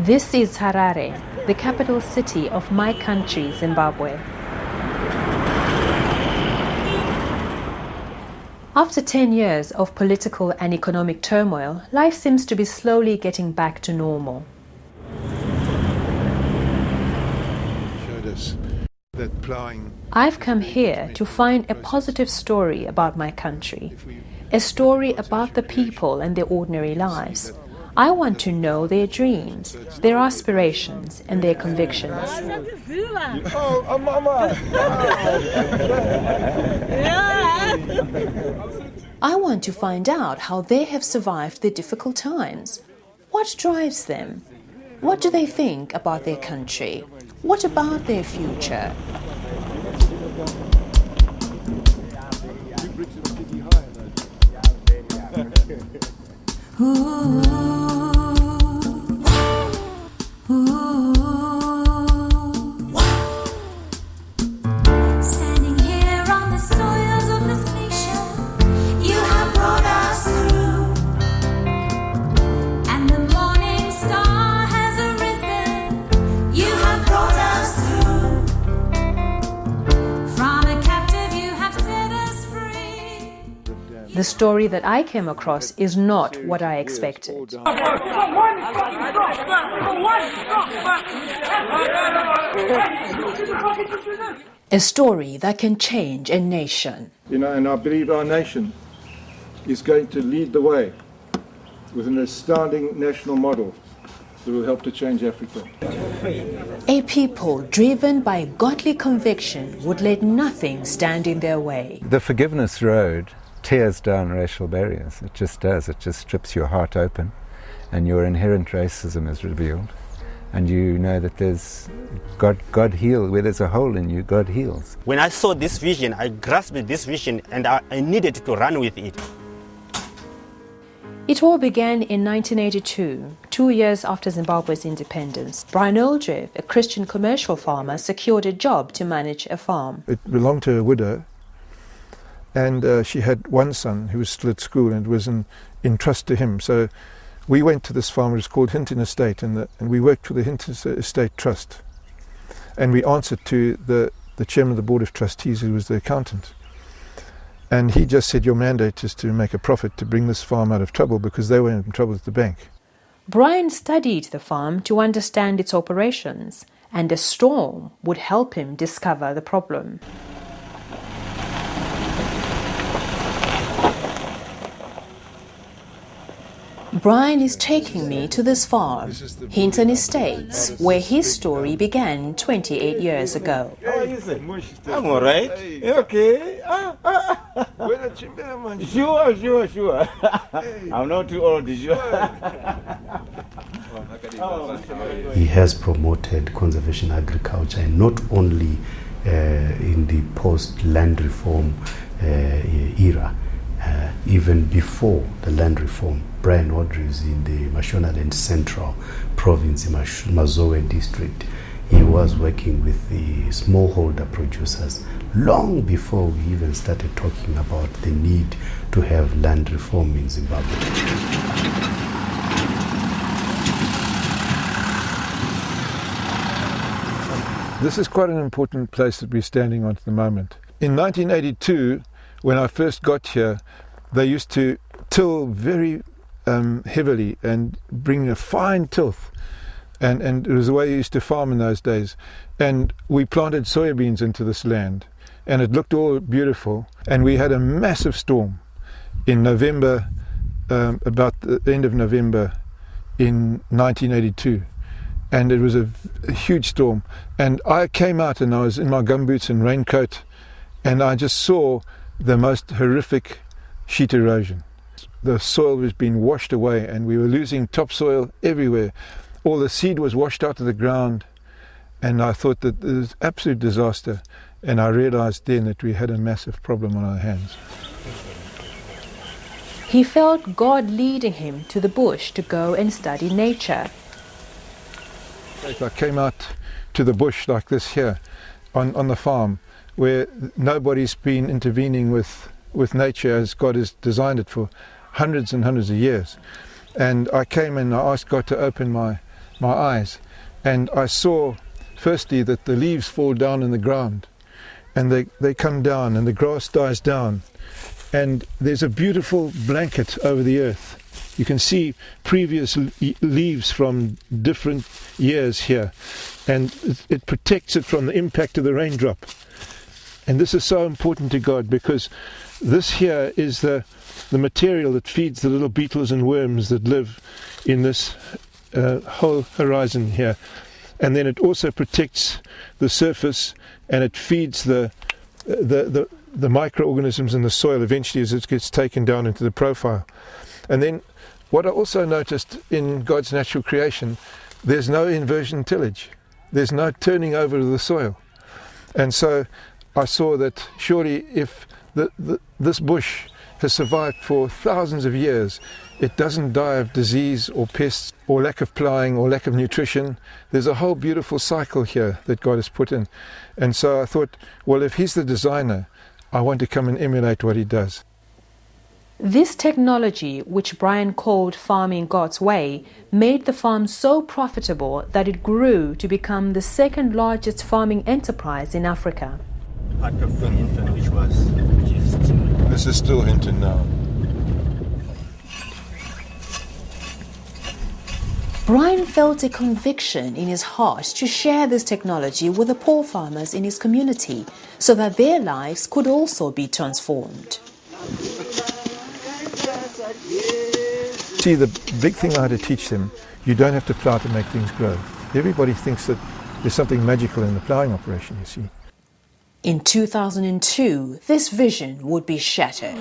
This is Harare, the capital city of my country, Zimbabwe. After 10 years of political and economic turmoil, life seems to be slowly getting back to normal. I've come here to find a positive story about my country, a story about the people and their ordinary lives. I want to know their dreams, their aspirations, and their convictions. I want to find out how they have survived the difficult times. What drives them? What do they think about their country? What about their future? Standing here on the soils of this nation, you have brought us through, and the morning star has arisen. You have brought us through. From a captive you have set us free. The story that I came across is not what I expected. A story that can change a nation. And I believe our nation is going to lead the way with an astounding national model that will help to change Africa. A people driven by godly conviction would let nothing stand in their way. The forgiveness road tears down racial barriers. It just does. It just strips your heart open and your inherent racism is revealed. And you know that there's God heals. Where there's a hole in you, God heals. When I saw this vision, I grasped this vision and I needed to run with it. It all began in 1982, 2 years after Zimbabwe's independence. Brian Oldrev, a Christian commercial farmer, secured a job to manage a farm. It belonged to a widow, and she had one son who was still at school and was in trust to him. So we went to this farm. It was called Hinton Estate, and we worked for the Hinton Estate Trust. And we answered to the chairman of the Board of Trustees, who was the accountant. And he just said, your mandate is to make a profit, to bring this farm out of trouble, because they were in trouble at the bank. Brian studied the farm to understand its operations, and a storm would help him discover the problem. Brian is taking me to this farm, Hinton Estates, where his story began 28 years ago. How are you, sir? I'm all right. You okay? Sure. I'm not too old, is you? He has promoted conservation agriculture, and not only in the post-land reform era, even before the land reform. Brian Oldrev is in the Mashonaland Central Province, in Mazowe district. He was working with the smallholder producers long before we even started talking about the need to have land reform in Zimbabwe. This is quite an important place that we're standing on at the moment. In 1982, when I first got here, they used to till very heavily and bring a fine tilth, and it was the way you used to farm in those days. And we planted soybeans into this land, and it looked all beautiful. And we had a massive storm in November, about the end of November in 1982, and it was a huge storm. And I came out and I was in my gumboots and raincoat, and I just saw the most horrific sheet erosion. The soil was being washed away, and we were losing topsoil everywhere. All the seed was washed out of the ground, and I thought that it was absolute disaster. And I realized then that we had a massive problem on our hands. He felt God leading him to the bush to go and study nature. I came out to the bush like this here, on the farm, where nobody's been intervening with nature as God has designed it for hundreds and hundreds of years. And I came and I asked God to open my my eyes. And I saw, firstly, that the leaves fall down in the ground, and they come down, and the grass dies down, and there's a beautiful blanket over the earth. You can see previous leaves from different years here, and it protects it from the impact of the raindrop. And this is so important to God, because this here is the material that feeds the little beetles and worms that live in this whole horizon here. And then it also protects the surface, and it feeds the microorganisms in the soil eventually as it gets taken down into the profile. And then what I also noticed in God's natural creation, there's no inversion tillage. There's no turning over of the soil. And so I saw that surely if this bush has survived for thousands of years, it doesn't die of disease or pests or lack of ploughing or lack of nutrition. There's a whole beautiful cycle here that God has put in. And so I thought, well, if He's the designer, I want to come and emulate what He does. This technology, which Brian called farming God's way, made the farm so profitable that it grew to become the second largest farming enterprise in Africa. Part of the Hinton, which is still. This is still Hinton now. Brian felt a conviction in his heart to share this technology with the poor farmers in his community so that their lives could also be transformed. See, the big thing I had to teach them, you don't have to plough to make things grow. Everybody thinks that there's something magical in the ploughing operation, you see. In 2002, this vision would be shattered.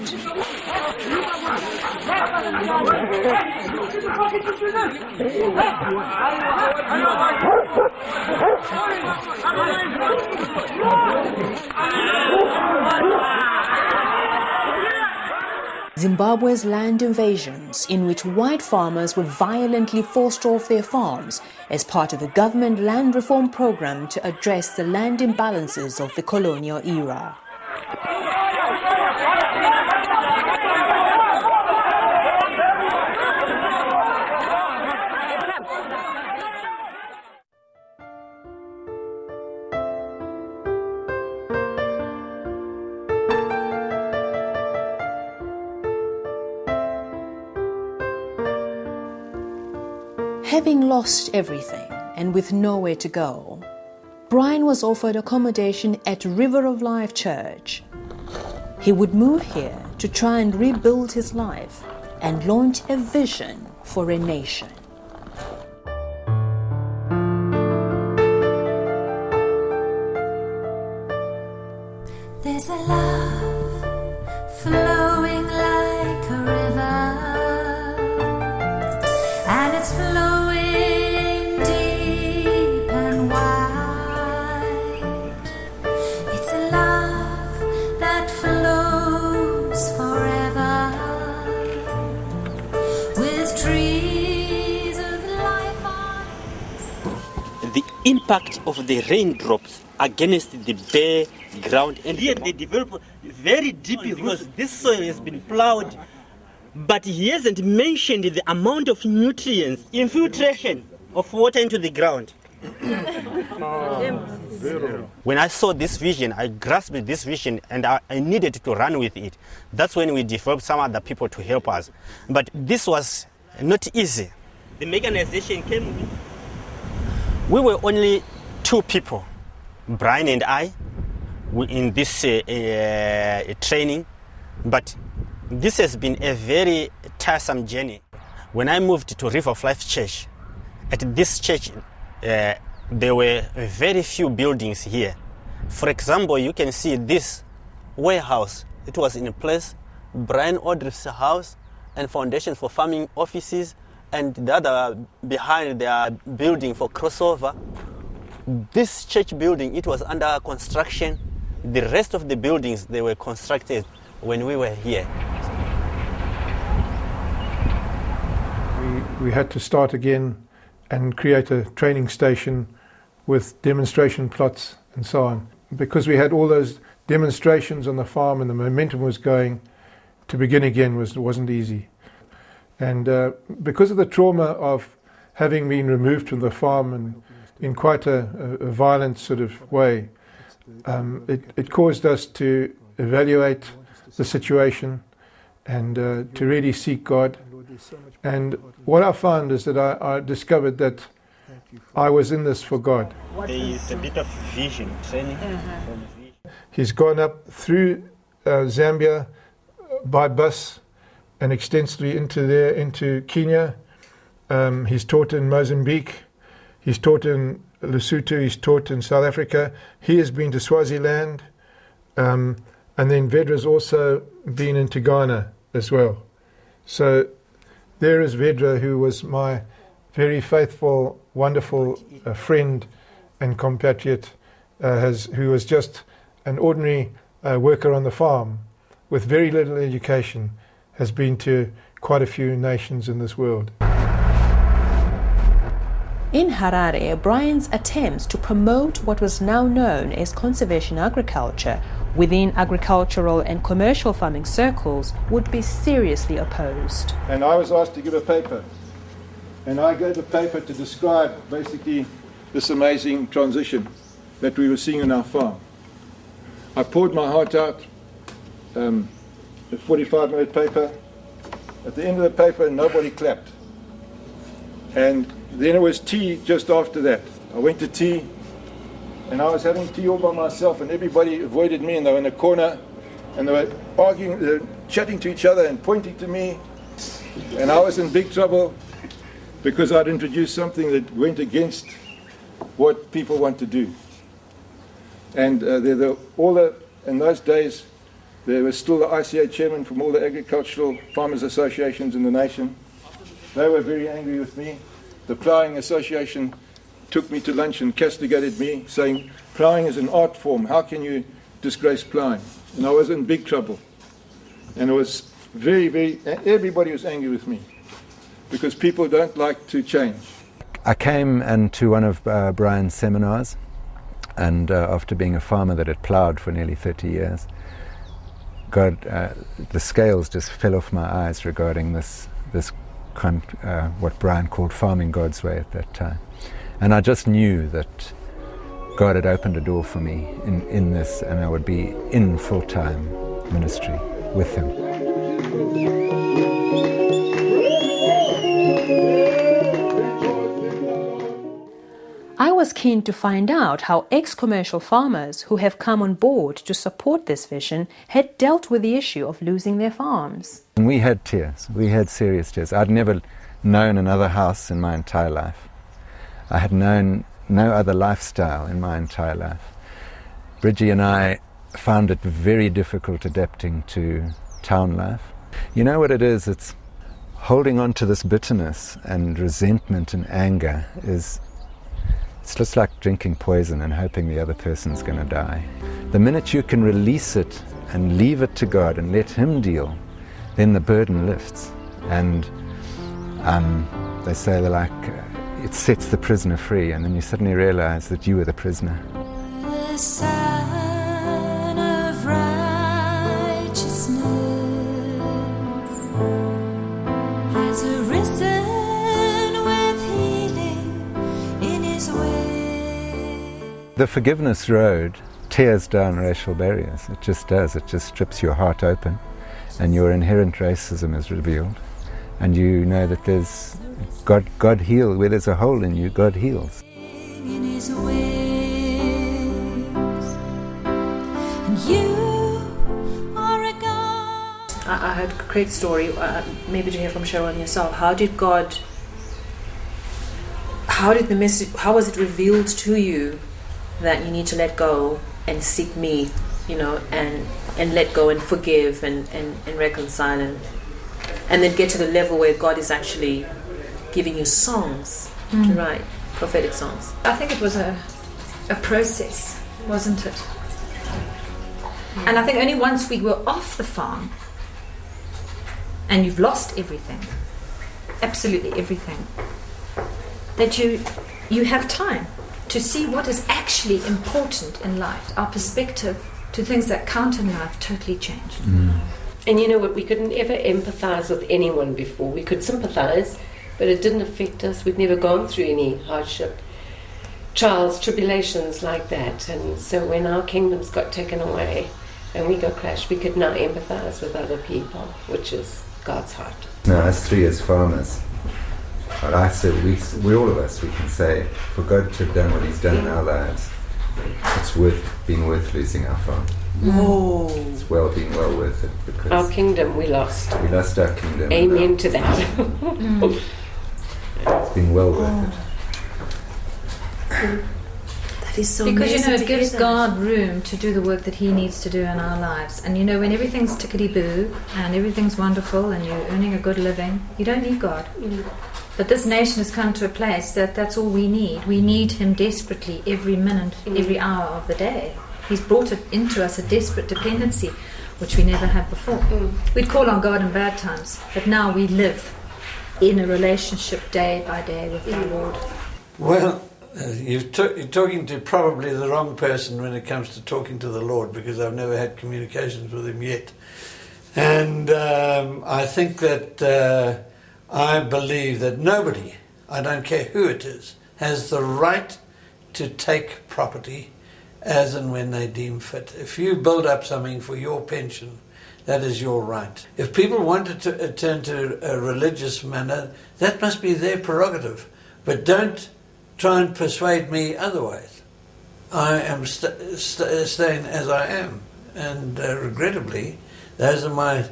Zimbabwe's land invasions, in which white farmers were violently forced off their farms as part of the government land reform program to address the land imbalances of the colonial era. Having lost everything and with nowhere to go, Brian was offered accommodation at River of Life Church. He would move here to try and rebuild his life and launch a vision for a nation. There's a love flowing like a river, and it's flowing deep and wide. It's a love that flows forever, with trees of life on it. The impact of the raindrops against the bare ground, and here they develop very deep because this soil has been plowed, but he hasn't mentioned the amount of nutrients, infiltration of water into the ground. When I saw this vision, I grasped this vision and I needed to run with it. That's when we developed some other people to help us. But this was not easy. The mechanization came with. We were only 2 people, Brian and I, in this training, but this has been a very tiresome journey. When I moved to River of Life Church, at this church there were very few buildings here. For example, you can see this warehouse. It was in place, Brian Aldrich's house and Foundation for Farming offices, and the other behind their building for crossover. This church building, it was under construction. The rest of the buildings, they were constructed when we were here. We had to start again and create a training station with demonstration plots and so on. Because we had all those demonstrations on the farm and the momentum was going, to begin again wasn't easy. And because of the trauma of having been removed from the farm and in quite a violent sort of way, it caused us to evaluate the situation and to really seek God. And what I found is that I discovered that I was in this for God. There is a bit of vision training. He's gone up through Zambia by bus and extensively into Kenya. He's taught in Mozambique. He's taught in Lesotho. He's taught in South Africa. He has been to Swaziland. And then Vedra's also been into Ghana as well. So there is Vedra, who was my very faithful, wonderful friend and compatriot, who was just an ordinary worker on the farm with very little education, has been to quite a few nations in this world. In Harare, Brian's attempts to promote what was now known as conservation agriculture within agricultural and commercial farming circles would be seriously opposed. And I was asked to give a paper. And I gave a paper to describe basically this amazing transition that we were seeing on our farm. I poured my heart out, a 45-minute paper. At the end of the paper, nobody clapped. And then it was tea just after that. I went to tea, and I was having tea all by myself, and everybody avoided me, and they were in a corner, and they were arguing, chatting to each other and pointing to me. And I was in big trouble because I'd introduced something that went against what people want to do. And in those days, there was still the ICA chairman from all the agricultural farmers associations in the nation. They were very angry with me. The Ploughing Association took me to lunch and castigated me, saying, ploughing is an art form, how can you disgrace ploughing? And I was in big trouble. And it was everybody was angry with me, because people don't like to change. I came into one of Brian's seminars, and after being a farmer that had ploughed for nearly 30 years, the scales just fell off my eyes regarding this what Brian called farming God's way at that time. And I just knew that God had opened a door for me in this, and I would be in full-time ministry with him. I was keen to find out how ex-commercial farmers who have come on board to support this vision had dealt with the issue of losing their farms. And we had tears. We had serious tears. I'd never known another house in my entire life. I had known no other lifestyle in my entire life. Bridgie and I found it very difficult adapting to town life. You know what it is? It's holding on to this bitterness and resentment and anger it's just like drinking poison and hoping the other person's going to die. The minute you can release it and leave it to God and let him deal, then the burden lifts. And they say it sets the prisoner free, and then you suddenly realize that you were the prisoner. The Son of Righteousness has arisen with healing in his way. The forgiveness road tears down racial barriers. It just does. It just strips your heart open, and your inherent racism is revealed. And you know that there's God heals. Where there's a hole in you, God heals. In his ways, and you are a God. I heard Craig's story, maybe to hear from Cheryl and yourself. How was it revealed to you that you need to let go and seek me, and let go and forgive and reconcile and then get to the level where God is actually giving you songs to write, prophetic songs? I think it was a process, wasn't it? And I think only once we were off the farm and you've lost everything, absolutely everything, that you have time to see what is actually important in life. Our perspective to things that count in life totally changed. And you know what, we couldn't ever empathize with anyone before. We could sympathize, But it didn't affect us. We'd never gone through any hardship, trials, tribulations like that. And so when our kingdoms got taken away and we got crushed, we could now empathize with other people, which is God's heart. Now, us three as farmers, well, I said we all of us, we can say, for God to have done what He's done in our lives, it's been worth losing our farm. Oh. It's been well worth it, because our kingdom we lost. We lost our kingdom. Amen to that. It's been well worth it. That is so because it gives God room to do the work that He needs to do in our lives. And when everything's tickety-boo and everything's wonderful and you're earning a good living, you don't need God. But this nation has come to a place that's all we need. We need Him desperately every minute, every hour of the day. He's brought it into us, a desperate dependency, which we never had before. We'd call on God in bad times, but now we live in a relationship day by day with our Lord. Well, you're talking to probably the wrong person when it comes to talking to the Lord, because I've never had communications with Him yet. And I think that I believe that nobody, I don't care who it is, has the right to take property as and when they deem fit. If you build up something for your pension, that is your right. If people want to turn to a religious manner, that must be their prerogative. But don't try and persuade me otherwise. I am staying as I am. And regrettably, those are my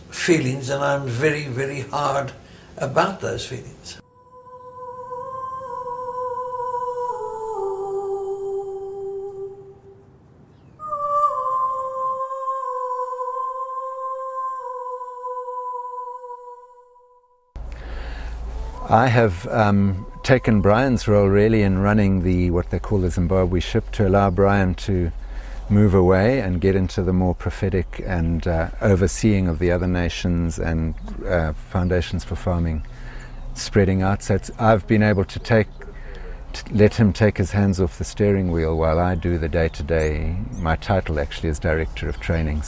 feelings, and I'm very, very hard about those feelings. I have taken Brian's role really in running what they call the Zimbabwe ship, to allow Brian to move away and get into the more prophetic and overseeing of the other nations and foundations for farming spreading out. So I've been able to let him take his hands off the steering wheel while I do the day-to-day. My title actually is Director of Training,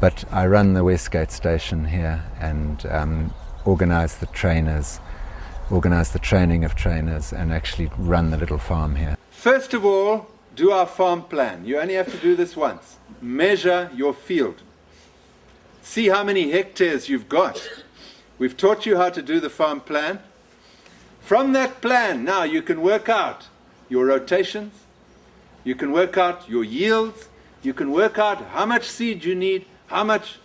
but I run the Westgate station here and organise the trainers, organise the training of trainers, and actually run the little farm here. First of all, do our farm plan. You only have to do this once. Measure your field. See how many hectares you've got. We've taught you how to do the farm plan. From that plan, now you can work out your rotations, you can work out your yields, you can work out how much seed you need, how much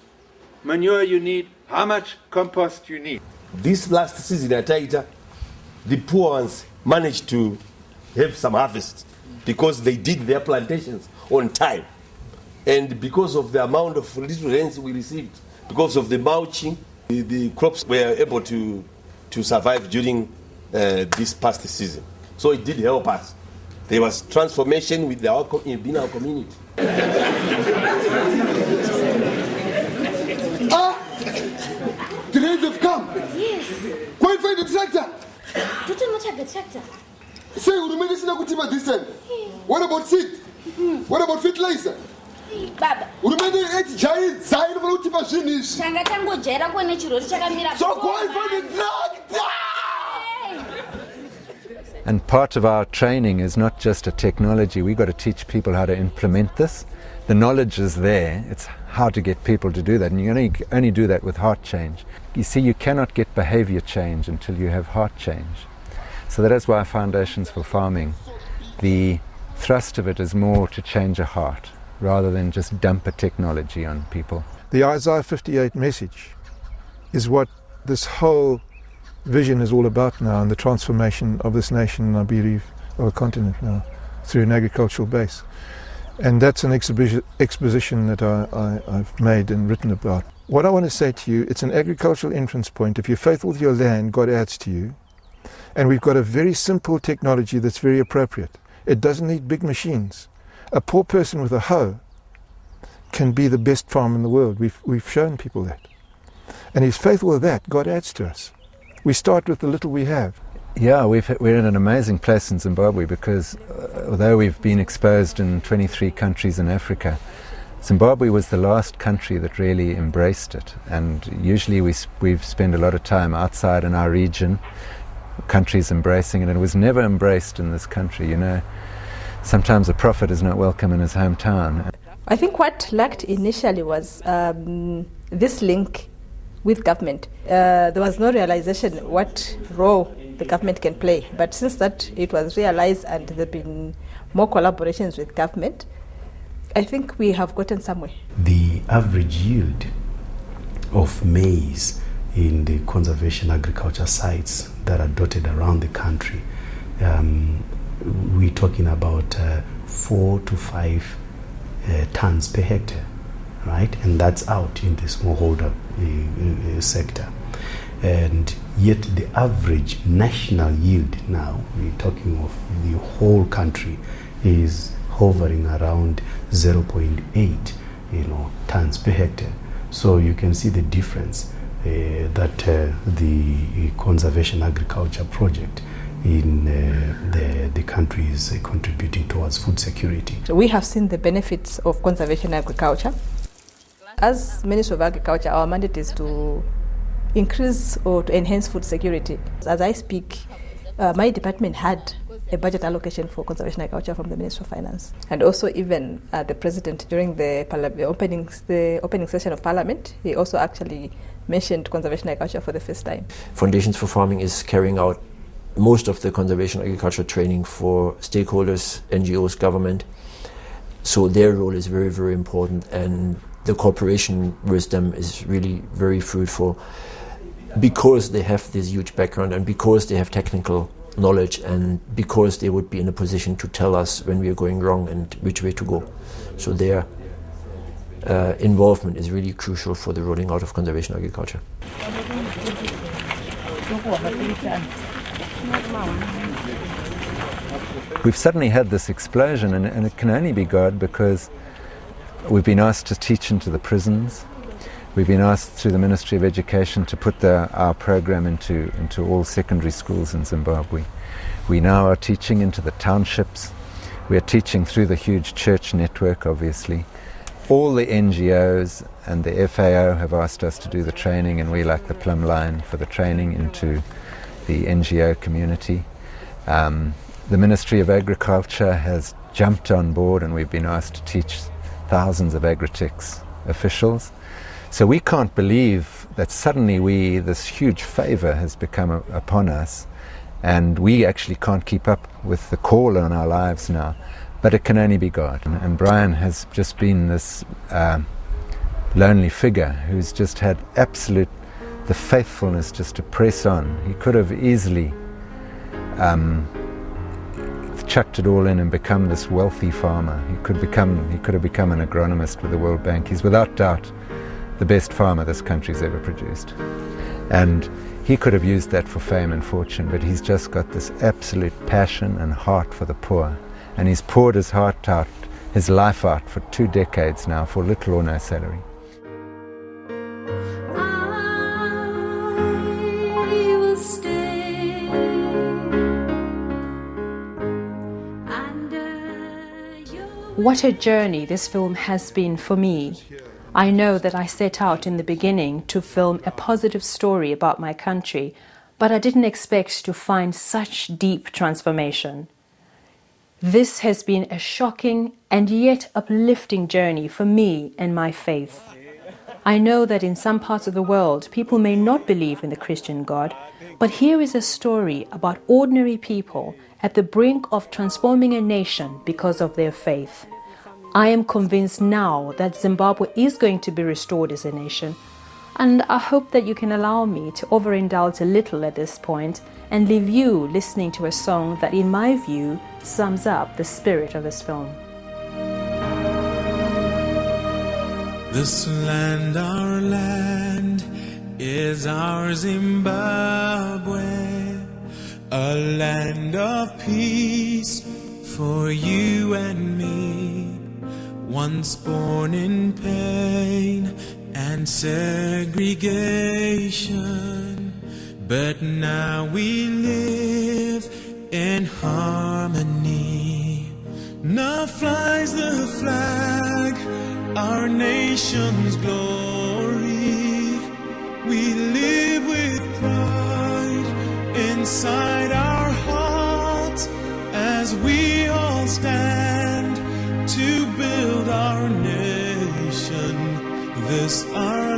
manure you need, how much compost you need. This last season at Taita, the poor ones managed to have some harvest because they did their plantations on time. And because of the amount of little rains we received, because of the mulching, the crops were able to survive during this past season. So it did help us. There was transformation within our community. The rains have come. Yes. Go and find the tractor. Don't you have the tractor? Say, this time. What about seed? What about fertilizer? Baba. Giant sign of finish. So go and find the tractor. And part of our training is not just a technology. We've got to teach people how to implement this. The knowledge is there. It's how to get people to do that. And you only do that with heart change. You see, you cannot get behavior change until you have heart change. So that is why Foundations for Farming, the thrust of it is more to change a heart rather than just dump a technology on people. The Isaiah 58 message is what this whole vision is all about now, and the transformation of this nation, I believe, of a continent now, through an agricultural base. And that's an exposition that I've made and written about. What I want to say to you, it's an agricultural entrance point. If you're faithful to your land, God adds to you. And we've got a very simple technology that's very appropriate. It doesn't need big machines. A poor person with a hoe can be the best farm in the world. We've shown people that. And he's faithful with that, God adds to us. We start with the little we have. Yeah, we're in an amazing place in Zimbabwe because although we've been exposed in 23 countries in Africa, Zimbabwe was the last country that really embraced it, and usually we've spent a lot of time outside in our region, countries embracing it, and it was never embraced in this country. You know, sometimes a prophet is not welcome in his hometown. I think what lacked initially was this link with government. There was no realization what role the government can play, but since that it was realized and there have been more collaborations with government, I think we have gotten somewhere. The average yield of maize in the conservation agriculture sites that are dotted around the country, we're talking about 4 to 5 tons per hectare, right? And that's out in the smallholder sector. And yet the average national yield now, we're talking of the whole country, is hovering around 0.8 tons per hectare. So you can see the difference that the conservation agriculture project in the country is contributing towards food security. So we have seen the benefits of conservation agriculture. As Ministry of Agriculture, our mandate is to increase or to enhance food security. As I speak, my department had a budget allocation for conservation agriculture from the Ministry of Finance. And also even the President, during the opening session of Parliament, he also actually mentioned conservation agriculture for the first time. Foundations for Farming is carrying out most of the conservation agriculture training for stakeholders, NGOs, government. So their role is very, very important, and the cooperation with them is really very fruitful because they have this huge background and because they have technical knowledge and because they would be in a position to tell us when we are going wrong and which way to go. So their involvement is really crucial for the rolling out of conservation agriculture. We've suddenly had this explosion, and it can only be God, because we've been asked to teach into the prisons. We've been asked through the Ministry of Education to put our program into all secondary schools in Zimbabwe. We now are teaching into the townships. We are teaching through the huge church network, obviously. All the NGOs and the FAO have asked us to do the training, and we like the plumb line for the training into the NGO community. The Ministry of Agriculture has jumped on board, and we've been asked to teach thousands of Agritechs officials. So we can't believe that suddenly this huge favor has become upon us, and we actually can't keep up with the call on our lives now. But it can only be God. And Brian has just been this lonely figure who's just had the faithfulness just to press on. He could have easily chucked it all in and become this wealthy farmer. He could have become an agronomist with the World Bank. He's without doubt the best farmer this country's ever produced. And he could have used that for fame and fortune, but he's just got this absolute passion and heart for the poor. And he's poured his heart out, his life out for 2 decades now for little or no salary. What a journey this film has been for me. I know that I set out in the beginning to film a positive story about my country, but I didn't expect to find such deep transformation. This has been a shocking and yet uplifting journey for me and my faith. I know that in some parts of the world, people may not believe in the Christian God, but here is a story about ordinary people at the brink of transforming a nation because of their faith. I am convinced now that Zimbabwe is going to be restored as a nation, and I hope that you can allow me to overindulge a little at this point and leave you listening to a song that, in my view, sums up the spirit of this film. This land, our land, is our Zimbabwe, a land of peace for you and me. Once born in pain and segregation, but now we live in harmony. Now flies the flag our nation's glory. We live with pride inside our hearts as we all stand to build our nation. This our